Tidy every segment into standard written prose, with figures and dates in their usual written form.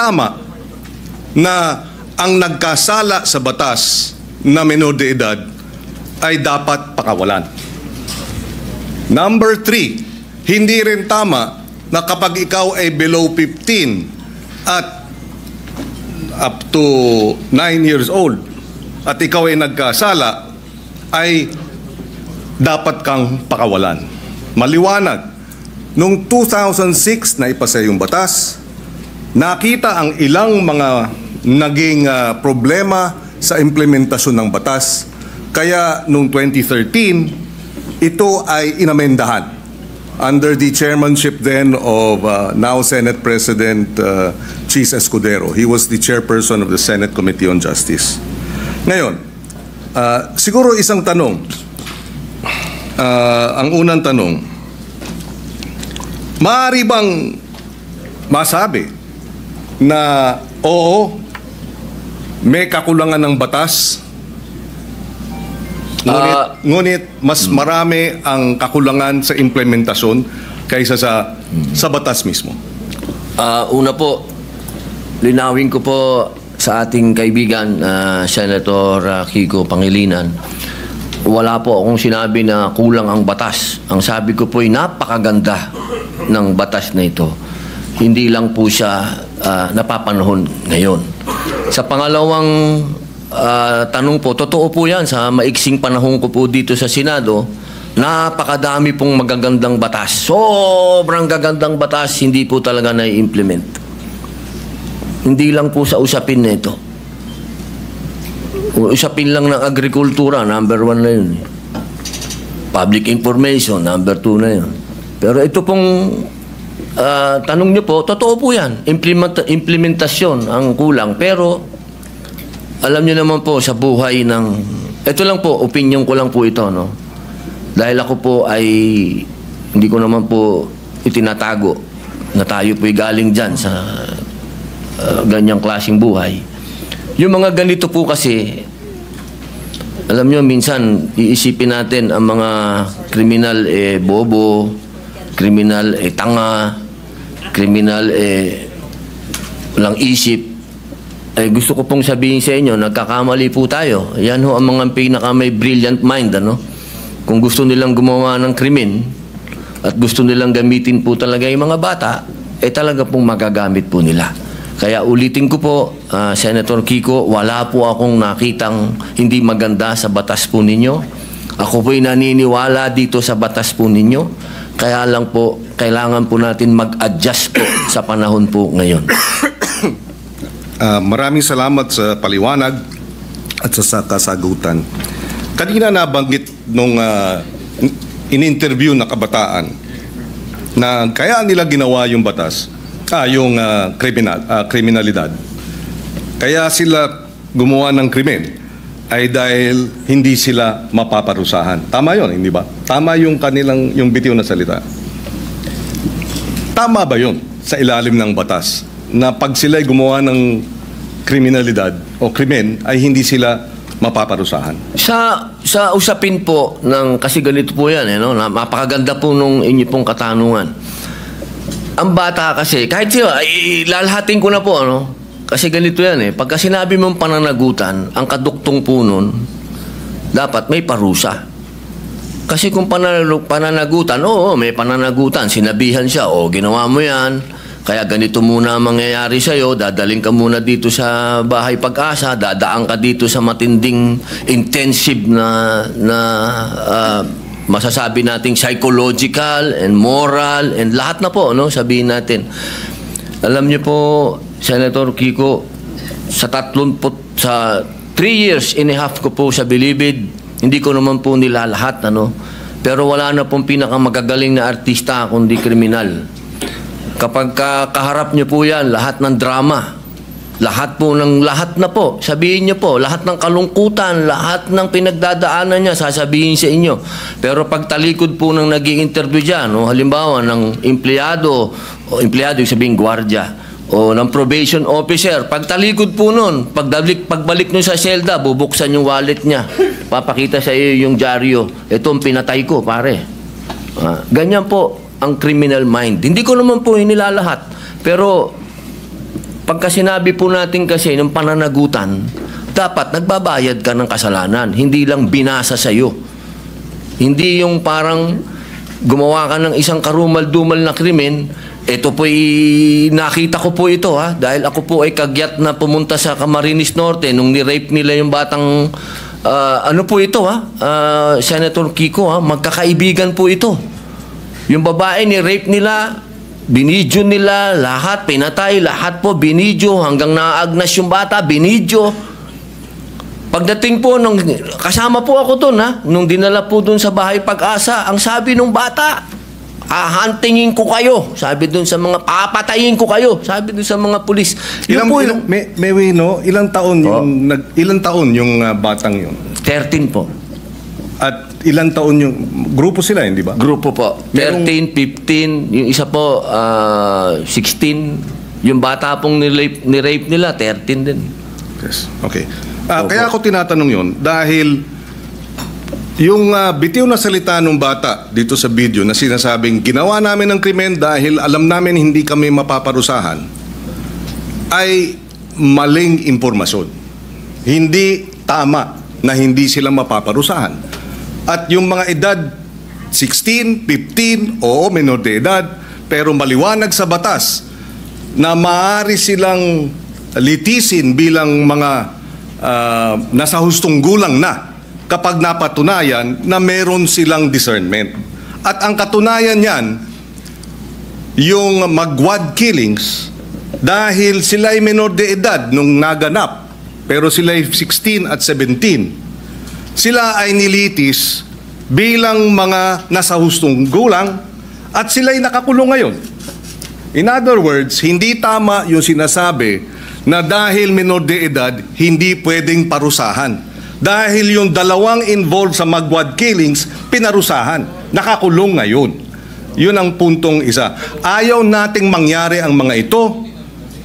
tama na ang nagkasala sa batas na menor de edad ay dapat pakawalan. Number 3, hindi rin tama na kapag ikaw ay below 15 at up to 9 years old at ikaw ay nagkasala, ay dapat kang pakawalan. Maliwanag, noong 2006 na ipasa yung batas, nakita ang ilang mga naging problema sa implementasyon ng batas. Kaya noong 2013, ito ay inamendahan under the chairmanship then of now Senate President Chis Escudero. He was the chairperson of the Senate Committee on Justice. Ngayon, siguro isang tanong. Ang unang tanong, maaari bang masabi na oo, may kakulangan ng batas, ngunit mas marami ang kakulangan sa implementasyon kaysa sa batas mismo? Una po, linawin ko po sa ating kaibigan, Senator Kiko Pangilinan, wala po akong sinabi na kulang ang batas. Ang sabi ko po ay napakaganda ng batas na ito. Hindi lang po siya napapanahon ngayon. Sa pangalawang tanong po, totoo po yan, sa maiksing panahon ko po dito sa Senado, napakadami pong magagandang batas. Sobrang gagandang batas, hindi po talaga na-implement. Hindi lang po sa usapin na ito. Usapin lang ng agrikultura, number 1 na yun. Public information, number 2 na yun. Pero ito pong tanong nyo po, totoo po yan. Implementasyon ang kulang. Pero alam nyo naman po sa buhay ng... Ito lang po, opinion ko lang po ito, no? Dahil ako po ay hindi ko naman po itinatago na tayo po'y galing dyan sa ganyang klaseng buhay. Yung mga ganito po kasi, alam nyo, minsan iisipin natin ang mga kriminal bobo, kriminal tanga, kriminal walang isip. Gusto ko pong sabihin sa inyo, nagkakamali po tayo. Yan ho ang mga pinaka may brilliant mind, ano? Kung gusto nilang gumawa ng krimen at gusto nilang gamitin po talaga yung mga bata, talaga pong magagamit po nila. Kaya ulitin ko po, Senator Kiko, wala po akong nakitang hindi maganda sa batas po ninyo. Ako po'y naniniwala dito sa batas po ninyo. Kaya lang po, kailangan po natin mag-adjust po sa panahon po ngayon. Maraming salamat sa paliwanag at sa kasagutan. Kanina nabanggit nung in-interview na kabataan na kaya nila ginawa yung batas, yung kriminalidad. Kaya sila gumawa ng krimen ay dahil hindi sila mapaparusahan. Tama yun, hindi ba? Tama yung kanilang, yung bitiw na salita. Tama ba yun sa ilalim ng batas na pag sila'y gumawa ng kriminalidad o krimen ay hindi sila mapaparusahan? Sa usapin po ng, kasi ganito po yan, no? Napakaganda po nung inyo pong katanungan. Ang bata kasi, kahit sila, lalahatin ko na po, ano? Kasi ganito yan, Pagka sinabi mong pananagutan, ang kaduktong po nun, dapat may parusa. Kasi kung pananagutan, oo, may pananagutan, sinabihan siya, ginawa mo yan, kaya ganito muna ang mangyayari sa'yo, dadaling ka muna dito sa Bahay Pag-asa, dadaan ka dito sa matinding intensive na masasabi nating psychological and moral and lahat na po, no? Sabihin natin. Alam niyo po, Senator Kiko, sa 3 years and a half ko po sa Bilibid, hindi ko naman po nila lahat, ano? Pero wala na pong pinakamagagaling na artista kundi kriminal. Kapag kaharap niyo po yan, lahat ng drama, lahat na po, sabihin niyo po, lahat ng kalungkutan, lahat ng pinagdadaanan niya, sasabihin sa inyo. Pero pag talikod po ng nag-i-interview dyan, halimbawa ng empleyado, yung sabihin gwardiya, o ng probation officer, pag talikod po nun, pagbalik nyo sa selda, bubuksan yung wallet niya, papakita sa iyo yung dyaryo, itong pinatay ko, pare. Ganyan po ang criminal mind. Hindi ko naman po inilalahat, pero pagka sinabi po natin kasi ng pananagutan, dapat nagbabayad ka ng kasalanan, hindi lang binasa sa'yo. Hindi yung parang gumawa ka ng isang karumal-dumal na krimen, ito po nakita ko po ito dahil ako po ay kagyat na pumunta sa Camarines Norte nung ni-rape nila yung batang, ano po ito Senator Kiko magkakaibigan po ito. Yung babae ni-rape nila, binidyo nila, lahat, pinatay, lahat po, binidyo, hanggang naagnas yung bata, binidyo. Pagdating po, kasama po ako doon, nung dinala po doon sa Bahay Pag-asa, ang sabi nung bata, hahantingin ko kayo. Sabi doon sa mga, papatayin ko kayo. Sabi doon sa mga pulis. Ilang taon yung batang yun? 13 po. At ilang taon yung grupo sila, hindi ba? Grupo po. 13, 15, yung isa po 16. Yung bata pong ni-rape nila, 13 din. Yes. Okay. Kaya ako tinatanong yun dahil yung bitiw na salita ng bata dito sa video na sinasabing ginawa namin ng krimen dahil alam namin hindi kami mapaparusahan ay maling impormasyon. Hindi tama na hindi sila mapaparusahan. At yung mga edad 16, 15, oo, menor de edad, pero maliwanag sa batas na maaari silang litisin bilang mga nasa hustong gulang na kapag napatunayan na meron silang discernment. At ang katunayan yan, yung magwad killings, dahil sila'y menor de edad nung naganap, pero sila'y 16 at 17, sila ay nilitis bilang mga nasa hustong gulang at sila'y nakakulong ngayon. In other words, hindi tama yung sinasabi na dahil menor de edad, hindi pwedeng parusahan. Dahil yung dalawang involved sa magwad killings, pinarusahan. Nakakulong ngayon. Yun ang puntong isa. Ayaw nating mangyari ang mga ito.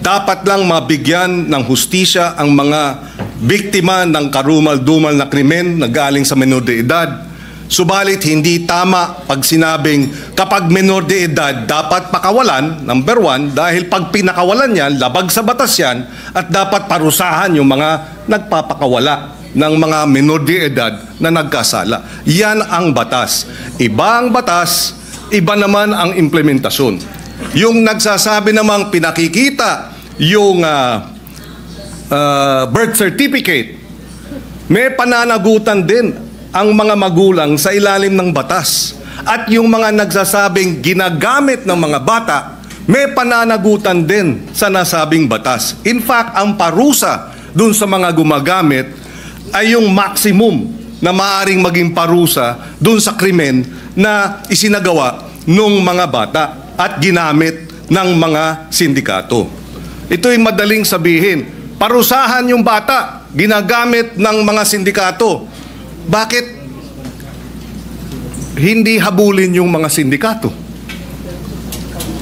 Dapat lang mabigyan ng hustisya ang mga biktima ng karumal-dumal na krimen na galing sa menor de edad. Subalit hindi tama pag sinabing kapag menor de edad dapat pakawalan, number one, dahil pag pinakawalan yan, labag sa batas yan at dapat parusahan yung mga nagpapakawala ng mga menor de edad na nagkasala. Yan ang batas. Iba ang batas, iba naman ang implementasyon. Yung nagsasabi namang pinakikita yung birth certificate, may pananagutan din ang mga magulang sa ilalim ng batas. At yung mga nagsasabing ginagamit ng mga bata, may pananagutan din sa nasabing batas. In fact, ang parusa dun sa mga gumagamit ay yung maximum na maaring maging parusa dun sa krimen na isinagawa ng mga bata at ginamit ng mga sindikato. Ito'y madaling sabihin, parusahan yung bata, ginagamit ng mga sindikato. Bakit hindi habulin yung mga sindikato?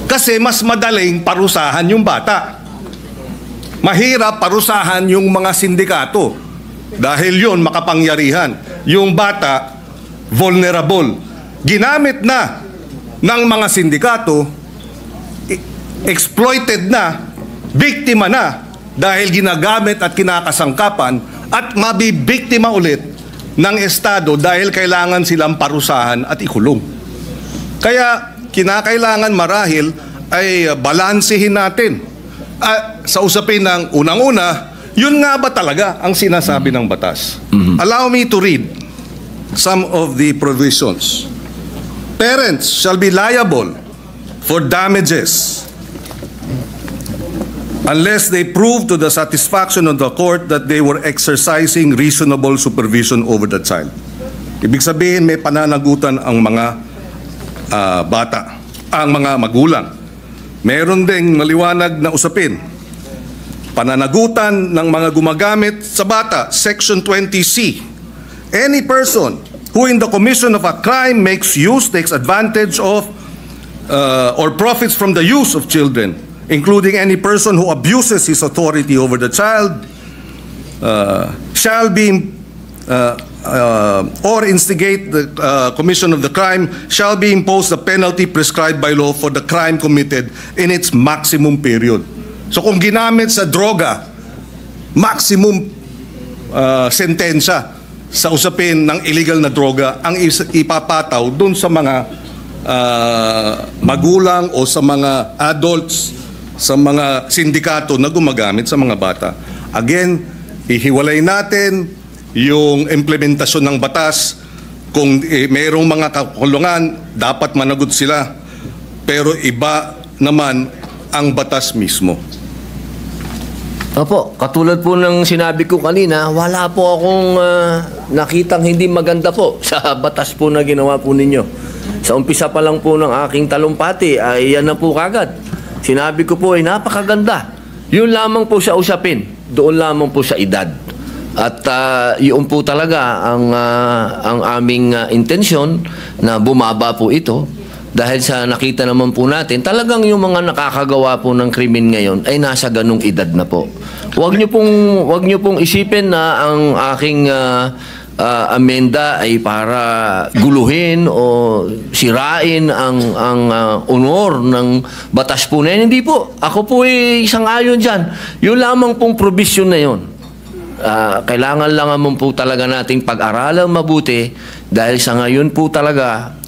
Kasi mas madaling parusahan yung bata. Mahirap parusahan yung mga sindikato. Dahil yun makapangyarihan. Yung bata, vulnerable. Ginamit na ng mga sindikato, exploited na, biktima na, dahil ginagamit at kinakasangkapan, at mabibiktima ulit ng Estado dahil kailangan silang parusahan at ikulong. Kaya kinakailangan marahil ay balansehin natin. Sa usapin ng unang-una, yun nga ba talaga ang sinasabi ng batas? Allow me to read some of the provisions. Parents shall be liable for damages unless they prove to the satisfaction of the court that they were exercising reasonable supervision over the child. Ibig sabihin, may pananagutan ang mga bata, ang mga magulang. Meron ding maliwanag na usapin. Pananagutan ng mga gumagamit sa bata, Section 20C. Any person who in the commission of a crime makes use, takes advantage of, or profits from the use of children, including any person who abuses his authority over the child, shall be, or instigate the commission of the crime, shall be imposed the penalty prescribed by law for the crime committed in its maximum period. So kung ginamit sa droga, maximum sentensya sa usapin ng illegal na droga ang ipapataw dun sa mga magulang o sa mga adults, sa mga sindikato na gumagamit sa mga bata. Again, ihiwalay natin yung implementasyon ng batas. Kung mayroong mga kakulungan, dapat managot sila. Pero iba naman ang batas mismo. Opo, katulad po ng sinabi ko kanina, wala po akong nakitang hindi maganda po sa batas po na ginawa po ninyo. Sa umpisa pa lang po ng aking talumpati, ay yan na po kagad. Sinabi ko po ay napakaganda. Yun lamang po sa usapin, doon lamang po sa edad. At yun po talaga ang aming intensyon na bumaba po ito. Dahil sa nakita naman po natin, talagang yung mga nakakagawa po ng krimen ngayon ay nasa ganung edad na po. Huwag niyo pong isipin na ang aking amenda ay para guluhin o sirain ang honor ng batas po na yan. Hindi po. Ako po ay isang ayon dyan. Yung lamang pong provision na yun. Kailangan lang naman po talaga nating pag-aralang mabuti dahil sa ngayon po talaga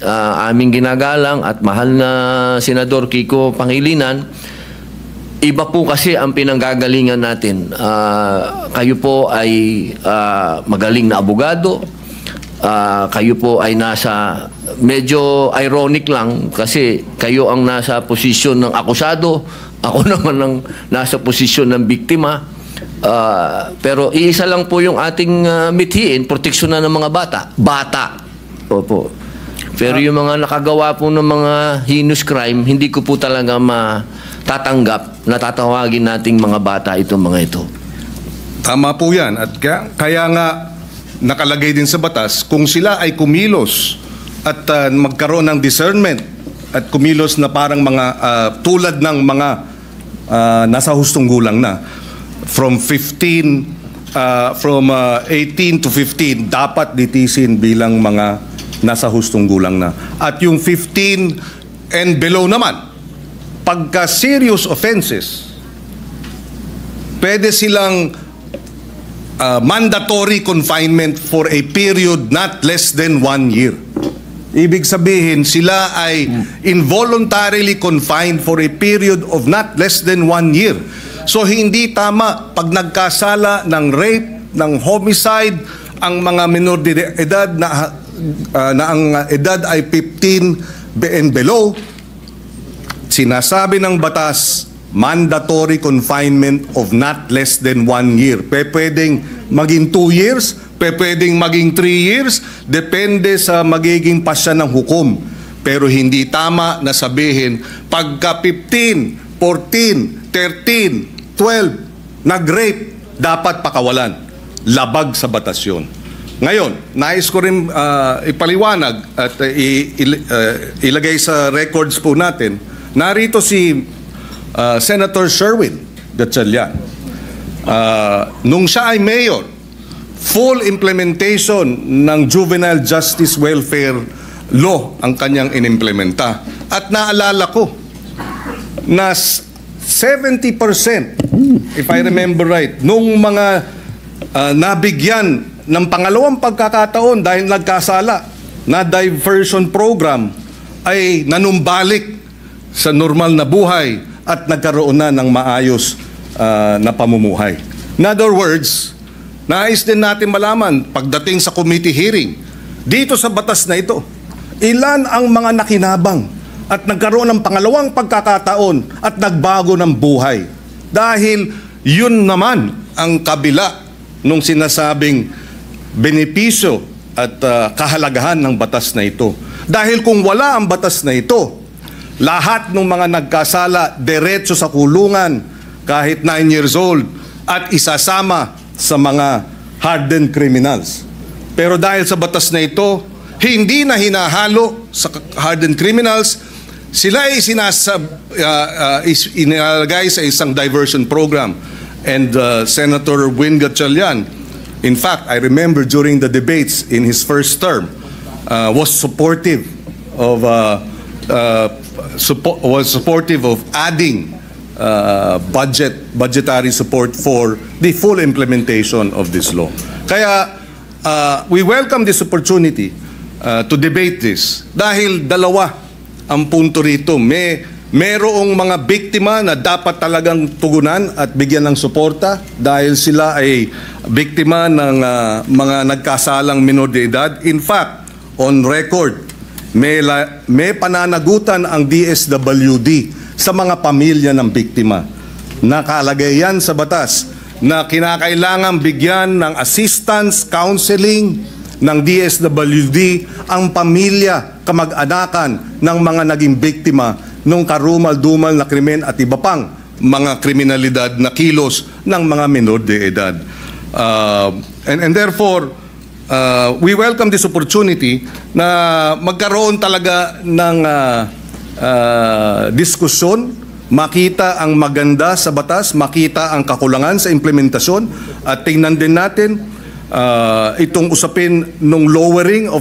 aming ginagalang at mahal na Senador Kiko Pangilinan, iba po kasi ang pinanggagalingan natin. Kayo po ay magaling na abogado. Kayo po ay nasa, medyo ironic lang kasi kayo ang nasa posisyon ng akusado. Ako naman ang nasa posisyon ng biktima. Pero iisa lang po yung ating mithiin, proteksyon na ng mga bata. Bata. Opo. Pero yung mga nakagawa po ng mga heinous crime, hindi ko po talaga matatanggap na tatawagin nating mga bata itong mga ito. Tama po yan. At kaya nga nakalagay din sa batas, kung sila ay kumilos at magkaroon ng discernment at kumilos na parang mga tulad ng mga nasa hustong gulang na, from 18 to 15 dapat litisin bilang mga nasa hustong gulang na. At yung 15 and below naman, pagka serious offenses, pwede silang mandatory confinement for a period not less than 1 year. Ibig sabihin, sila ay involuntarily confined for a period of not less than 1 year. So hindi tama pag nagkasala ng rape, ng homicide, ang mga minor de edad na ang edad ay 15 and below, sinasabi ng batas, mandatory confinement of not less than 1 year. Pwedeng maging 2 years, pwedeng maging 3 years, depende sa magiging pasya ng hukom. Pero hindi tama na sabihin, pagka 15, 14, 13, 12, nag-rape, dapat pakawalan. Labag sa batas yun. Ngayon, nais ko rin ipaliwanag at ilagay sa records po natin, narito si Senator Sherwin Gatchalian. Nung siya ay mayor, full implementation ng Juvenile Justice Welfare Law ang kanyang inimplementa. At naalala ko na 70%, if I remember right, nung mga nabigyan ng pangalawang pagkakataon dahil nagkasala na diversion program ay nanumbalik sa normal na buhay at nagkaroon na ng maayos na pamumuhay. In other words, nais din natin malaman pagdating sa committee hearing, dito sa batas na ito, ilan ang mga nakinabang at nagkaroon ng pangalawang pagkakataon at nagbago ng buhay. Dahil yun naman ang kabila nung sinasabing benepisyo at kahalagahan ng batas na ito. Dahil kung wala ang batas na ito, lahat ng mga nagkasala diretso sa kulungan kahit 9 years old at isasama sa mga hardened criminals. Pero dahil sa batas na ito, hindi na hinahalo sa hardened criminals, sila ay inilagay sa isang diversion program. And Senator Win Gatchalian, in fact, I remember during the debates in his first term, was supportive of adding budgetary support for the full implementation of this law. Kaya we welcome this opportunity to debate this dahil dalawa ang punto rito. Merong mga biktima na dapat talagang tugunan at bigyan ng suporta dahil sila ay biktima ng mga nagkasalang minor de edad. In fact, on record, may pananagutan ang DSWD sa mga pamilya ng biktima. Nakalagay yan sa batas na kinakailangan bigyan ng assistance, counseling ng DSWD ang pamilya, kamag-anakan ng mga naging biktima ng karumal-dumal na krimen at iba pang mga kriminalidad na kilos ng mga minor de edad. And therefore, we welcome this opportunity na magkaroon talaga ng diskusyon, makita ang maganda sa batas, makita ang kakulangan sa implementasyon, at tingnan din natin itong usapin ng lowering of